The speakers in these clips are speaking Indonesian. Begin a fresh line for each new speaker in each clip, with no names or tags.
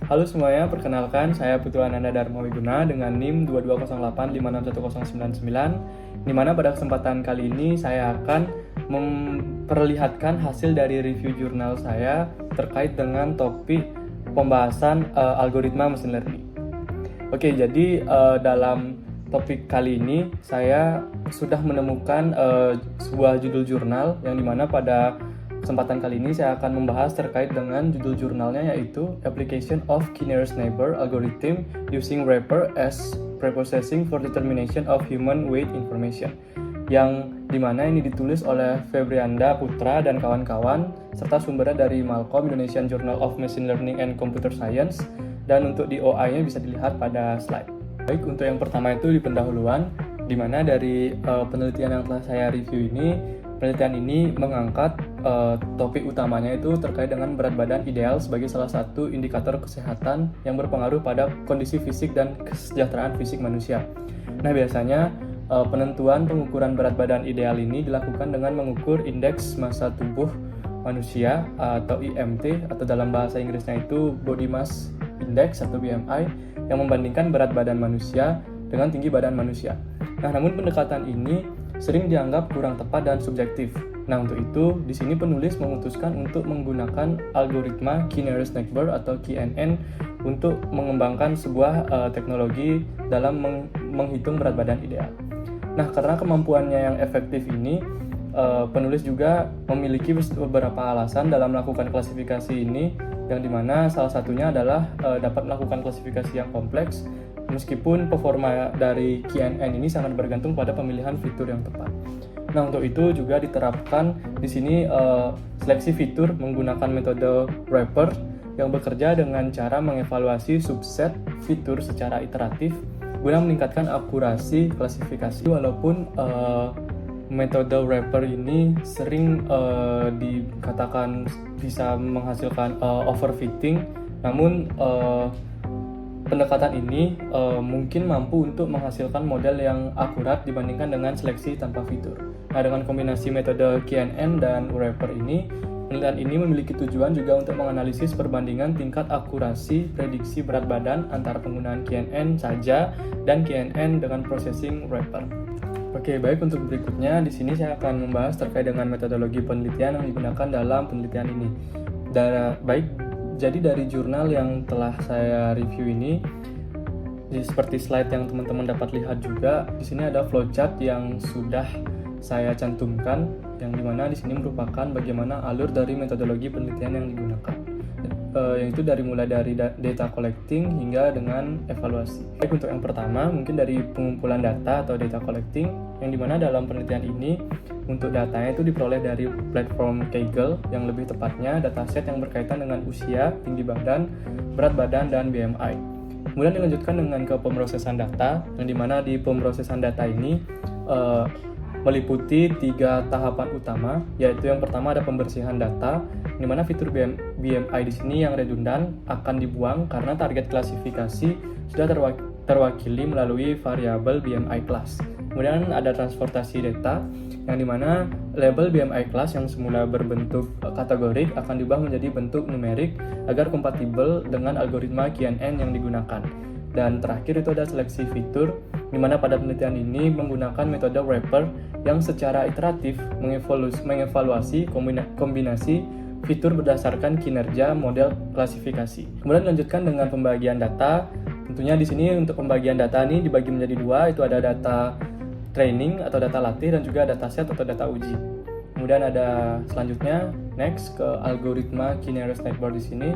Halo semuanya, perkenalkan saya Putu Ananda Dharma Wiguna dengan NIM 2208561099, di mana pada kesempatan kali ini saya akan memperlihatkan hasil dari review jurnal saya terkait dengan topik pembahasan algoritma machine learning. Oke, jadi dalam topik kali ini saya sudah menemukan sebuah judul jurnal yang dimana pada kesempatan kali ini saya akan membahas terkait dengan judul jurnalnya, yaitu Application of K-Nearest Neighbor Algorithm Using Wrapper as Preprocessing for Determination of Human Weight Information, yang dimana ini ditulis oleh Febrianda Putra dan kawan-kawan, serta sumbernya dari Malcolm, Indonesian Journal of Machine Learning and Computer Science, dan untuk di OI-nya bisa dilihat pada slide. Baik, untuk yang pertama itu di pendahuluan, dimana dari penelitian yang telah saya review ini, penelitian ini mengangkat topik utamanya itu terkait dengan berat badan ideal sebagai salah satu indikator kesehatan yang berpengaruh pada kondisi fisik dan kesejahteraan fisik manusia. Nah, biasanya penentuan pengukuran berat badan ideal ini dilakukan dengan mengukur indeks massa tubuh manusia atau IMT, atau dalam bahasa Inggrisnya itu Body Mass Index atau BMI, yang membandingkan berat badan manusia dengan tinggi badan manusia. Nah, namun pendekatan ini sering dianggap kurang tepat dan subjektif. Nah, untuk itu di sini penulis memutuskan untuk menggunakan algoritma K-Nearest Neighbor atau KNN untuk mengembangkan sebuah teknologi dalam menghitung berat badan ideal. Nah, karena kemampuannya yang efektif ini, penulis juga memiliki beberapa alasan dalam melakukan klasifikasi ini, yang dimana salah satunya adalah dapat melakukan klasifikasi yang kompleks, meskipun performa dari KNN ini sangat bergantung pada pemilihan fitur yang tepat. Nah, untuk itu juga diterapkan di sini seleksi fitur menggunakan metode wrapper yang bekerja dengan cara mengevaluasi subset fitur secara iteratif guna meningkatkan akurasi klasifikasi. Walaupun metode wrapper ini sering dikatakan bisa menghasilkan overfitting, namun pendekatan ini mungkin mampu untuk menghasilkan model yang akurat dibandingkan dengan seleksi tanpa fitur. Nah, dengan kombinasi metode KNN dan wrapper ini, penelitian ini memiliki tujuan juga untuk menganalisis perbandingan tingkat akurasi prediksi berat badan antara penggunaan KNN saja dan KNN dengan processing wrapper. Oke, baik, untuk berikutnya di sini saya akan membahas terkait dengan metodologi penelitian yang digunakan dalam penelitian ini. Jadi dari jurnal yang telah saya review ini, seperti slide yang teman-teman dapat lihat juga, di sini ada flowchart yang sudah saya cantumkan, yang dimana di sini merupakan bagaimana alur dari metodologi penelitian yang digunakan, yaitu mulai dari data collecting hingga dengan evaluasi. Baik, untuk yang pertama mungkin dari pengumpulan data atau data collecting, yang dimana dalam penelitian ini untuk datanya itu diperoleh dari platform Kaggle, yang lebih tepatnya dataset yang berkaitan dengan usia, tinggi badan, berat badan, dan BMI. Kemudian dilanjutkan dengan ke pemrosesan data, yang dimana di pemrosesan data ini meliputi 3 tahapan utama, yaitu yang pertama ada pembersihan data, di mana fitur BMI di sini yang redundan akan dibuang karena target klasifikasi sudah terwakili melalui variabel BMI class. Kemudian ada transportasi data, yang dimana label BMI class yang semula berbentuk kategorik akan diubah menjadi bentuk numerik agar kompatibel dengan algoritma KNN yang digunakan. Dan terakhir itu ada seleksi fitur, di mana pada penelitian ini menggunakan metode wrapper yang secara iteratif mengevaluasi kombinasi fitur berdasarkan kinerja model klasifikasi. Kemudian dilanjutkan dengan pembagian data. Tentunya di sini untuk pembagian data ini dibagi menjadi 2, itu ada data training atau data latih dan juga dataset atau data uji. Kemudian ada selanjutnya next ke algoritma K-Nearest Neighbor di sini.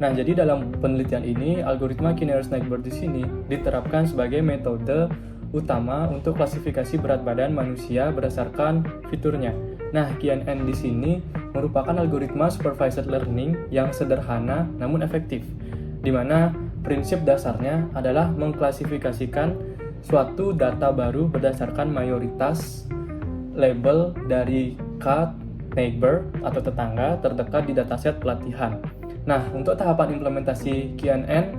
Nah, jadi dalam penelitian ini algoritma K-Nearest Neighbor di sini diterapkan sebagai metode utama untuk klasifikasi berat badan manusia berdasarkan fiturnya. Nah, KNN di sini merupakan algoritma supervised learning yang sederhana namun efektif, di mana prinsip dasarnya adalah mengklasifikasikan suatu data baru berdasarkan mayoritas label dari neighbor atau tetangga terdekat di dataset pelatihan. Nah, untuk tahapan implementasi KNN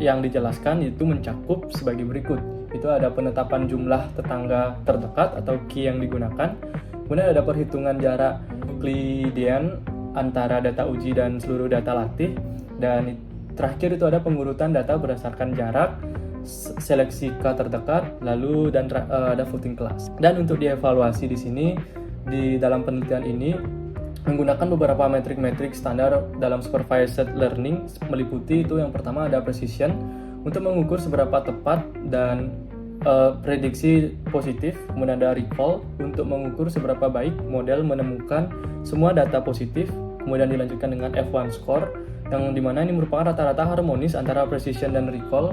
yang dijelaskan itu mencakup sebagai berikut. Itu ada penetapan jumlah tetangga terdekat atau key yang digunakan. Kemudian ada perhitungan jarak Euclidean antara data uji dan seluruh data latih. Dan terakhir itu ada pengurutan data berdasarkan jarak, seleksi K terdekat, lalu dan ada voting class. Dan untuk dievaluasi di sini di dalam penelitian ini menggunakan beberapa metrik-metrik standar dalam supervised learning, meliputi itu yang pertama ada precision untuk mengukur seberapa tepat dan prediksi positif, kemudian ada recall untuk mengukur seberapa baik model menemukan semua data positif, kemudian dilanjutkan dengan F1 score yang dimana ini merupakan rata-rata harmonis antara precision dan recall,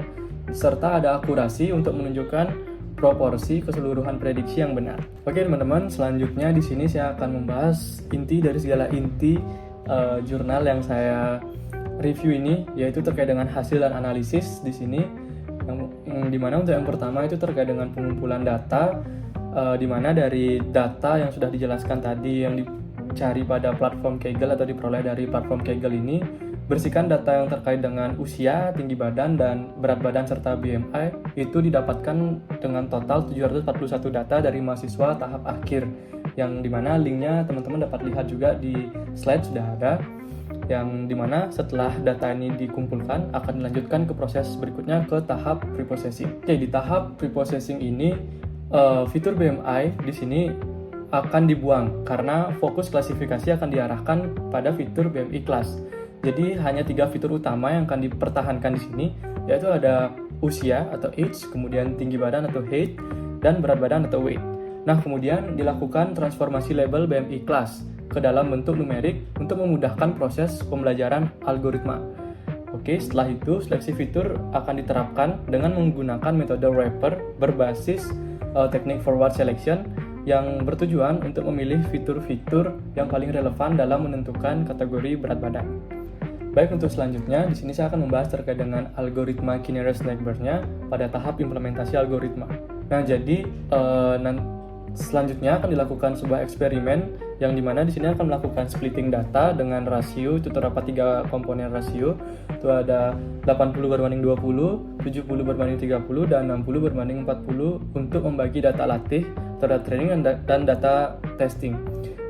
serta ada akurasi untuk menunjukkan proporsi keseluruhan prediksi yang benar. Oke teman-teman, selanjutnya di sini saya akan membahas inti dari segala inti jurnal yang saya review ini, yaitu terkait dengan hasil dan analisis di sini. Yang dimana untuk yang pertama itu terkait dengan pengumpulan data, dimana dari data yang sudah dijelaskan tadi yang dicari pada platform Kaggle atau diperoleh dari platform Kaggle ini, bersihkan data yang terkait dengan usia, tinggi badan, dan berat badan serta BMI itu didapatkan dengan total 741 data dari mahasiswa tahap akhir, yang dimana linknya teman-teman dapat lihat juga di slide sudah ada, yang dimana setelah data ini dikumpulkan akan dilanjutkan ke proses berikutnya ke tahap preprocessing. Oke, di tahap preprocessing ini fitur BMI di sini akan dibuang karena fokus klasifikasi akan diarahkan pada fitur BMI class. Jadi hanya 3 fitur utama yang akan dipertahankan di sini, yaitu ada usia atau age, kemudian tinggi badan atau height, dan berat badan atau weight. Nah, kemudian dilakukan transformasi label BMI class ke dalam bentuk numerik untuk memudahkan proses pembelajaran algoritma. Oke, setelah itu seleksi fitur akan diterapkan dengan menggunakan metode wrapper berbasis teknik forward selection yang bertujuan untuk memilih fitur-fitur yang paling relevan dalam menentukan kategori berat badan. Baik, untuk selanjutnya di sini saya akan membahas terkait dengan algoritma K-nearest neighbor-nya pada tahap implementasi algoritma. Nah, jadi selanjutnya akan dilakukan sebuah eksperimen yang dimana di sini akan melakukan splitting data dengan rasio, itu terdapat 3 komponen rasio, itu ada 80/20, 70/30, dan 60/40 untuk membagi data latih, data training, dan data testing.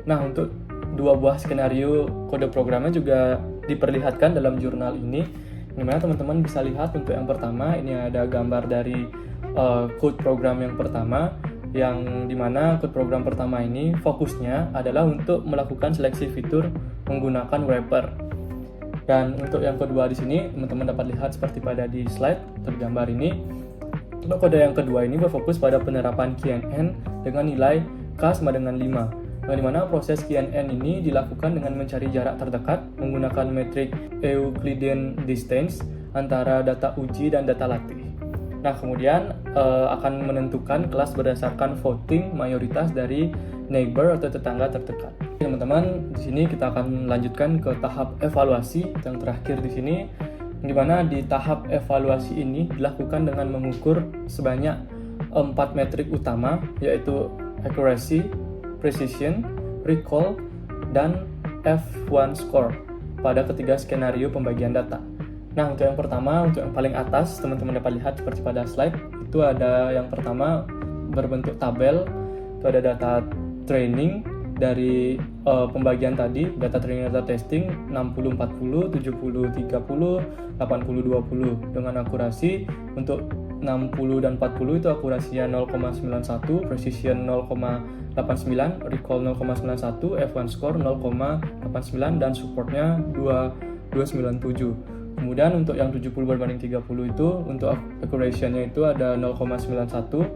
Nah, untuk 2 buah skenario kode programnya juga diperlihatkan dalam jurnal ini, dimana teman-teman bisa lihat untuk yang pertama ini ada gambar dari code program yang pertama, yang dimana code program pertama ini fokusnya adalah untuk melakukan seleksi fitur menggunakan wrapper. Dan untuk yang kedua di sini teman-teman dapat lihat seperti pada di slide tergambar ini. Untuk kode yang kedua ini berfokus pada penerapan KNN dengan nilai K sama dengan 5. Yang dimana proses KNN ini dilakukan dengan mencari jarak terdekat menggunakan metrik Euclidean distance antara data uji dan data latih. Nah, kemudian akan menentukan kelas berdasarkan voting mayoritas dari neighbor atau tetangga terdekat. Teman-teman, di sini kita akan melanjutkan ke tahap evaluasi yang terakhir di sini, di mana di tahap evaluasi ini dilakukan dengan mengukur sebanyak 4 metrik utama, yaitu accuracy, precision, recall, dan F1 score pada ketiga skenario pembagian data. Nah, untuk yang pertama, untuk yang paling atas, teman-teman dapat lihat seperti pada slide, itu ada yang pertama berbentuk tabel, itu ada data training dari pembagian tadi, data training data testing 60/40, 70/30, 80/20 dengan akurasi untuk 60 dan 40 itu akurasinya 0,91, precision 0,89, recall 0,91, F1 score 0,89, dan supportnya 297. Kemudian untuk yang 70/30 itu untuk accuracy-nya itu ada 0,91,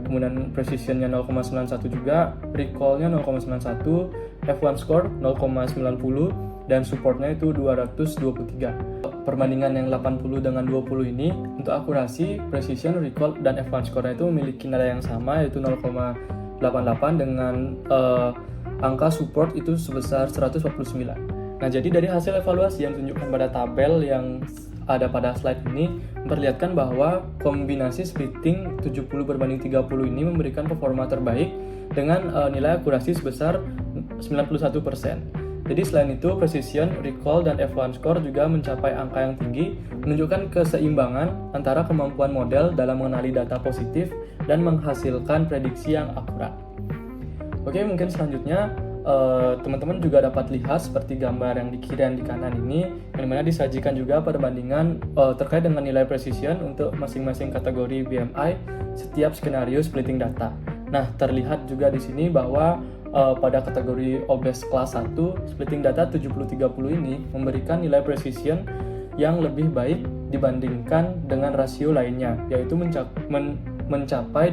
kemudian precision-nya 0,91 juga, recall-nya 0,91, F1 score 0,90, dan support-nya itu 223. Perbandingan yang 80 dengan 20 ini untuk akurasi, precision, recall, dan F1 score-nya itu memiliki nilai yang sama, yaitu 0,88 dengan angka support itu sebesar 149. Nah, jadi dari hasil evaluasi yang ditunjukkan pada tabel yang ada pada slide ini memperlihatkan bahwa kombinasi splitting 70/30 ini memberikan performa terbaik dengan nilai akurasi sebesar 91%. Jadi selain itu, precision, recall, dan F1 score juga mencapai angka yang tinggi, menunjukkan keseimbangan antara kemampuan model dalam mengenali data positif dan menghasilkan prediksi yang akurat. Oke, mungkin selanjutnya teman-teman juga dapat lihat seperti gambar yang di kiri dan di kanan ini, yang dimana disajikan juga perbandingan terkait dengan nilai precision untuk masing-masing kategori BMI setiap skenario splitting data. Nah, terlihat juga di sini bahwa pada kategori obes kelas 1, splitting data 70-30 ini memberikan nilai precision yang lebih baik dibandingkan dengan rasio lainnya, yaitu mencapai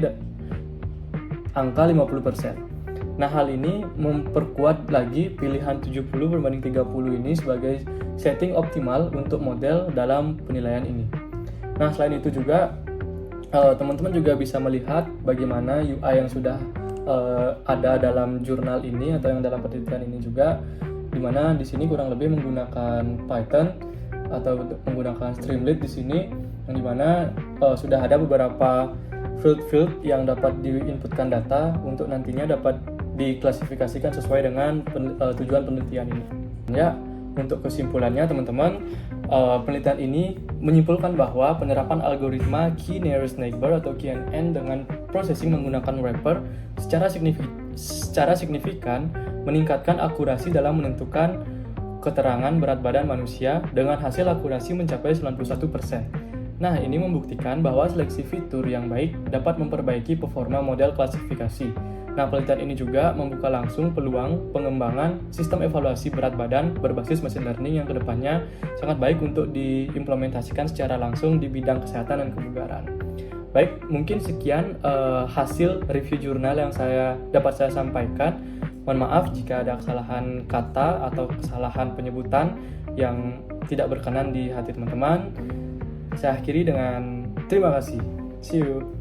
angka 50%. Nah, hal ini memperkuat lagi pilihan 70 berbanding 30 ini sebagai setting optimal untuk model dalam penilaian ini. Nah, selain itu juga teman-teman juga bisa melihat bagaimana UI yang sudah ada dalam jurnal ini atau yang dalam penelitian ini juga, dimana di sini kurang lebih menggunakan Python atau menggunakan Streamlit di sini, yang dimana sudah ada beberapa field yang dapat diinputkan data untuk nantinya dapat diklasifikasikan sesuai dengan tujuan penelitian ini. Ya, untuk kesimpulannya teman-teman, penelitian ini menyimpulkan bahwa penerapan algoritma Key Nearest Neighbor atau KNN dengan processing menggunakan wrapper secara signifikan meningkatkan akurasi dalam menentukan keterangan berat badan manusia dengan hasil akurasi mencapai 91%. Nah, ini membuktikan bahwa seleksi fitur yang baik dapat memperbaiki performa model klasifikasi. Nah, penelitian ini juga membuka langsung peluang pengembangan sistem evaluasi berat badan berbasis machine learning yang kedepannya sangat baik untuk diimplementasikan secara langsung di bidang kesehatan dan kebugaran. Baik, mungkin sekian hasil review jurnal yang dapat saya sampaikan. Mohon maaf jika ada kesalahan kata atau kesalahan penyebutan yang tidak berkenan di hati teman-teman. Saya akhiri dengan terima kasih. See you.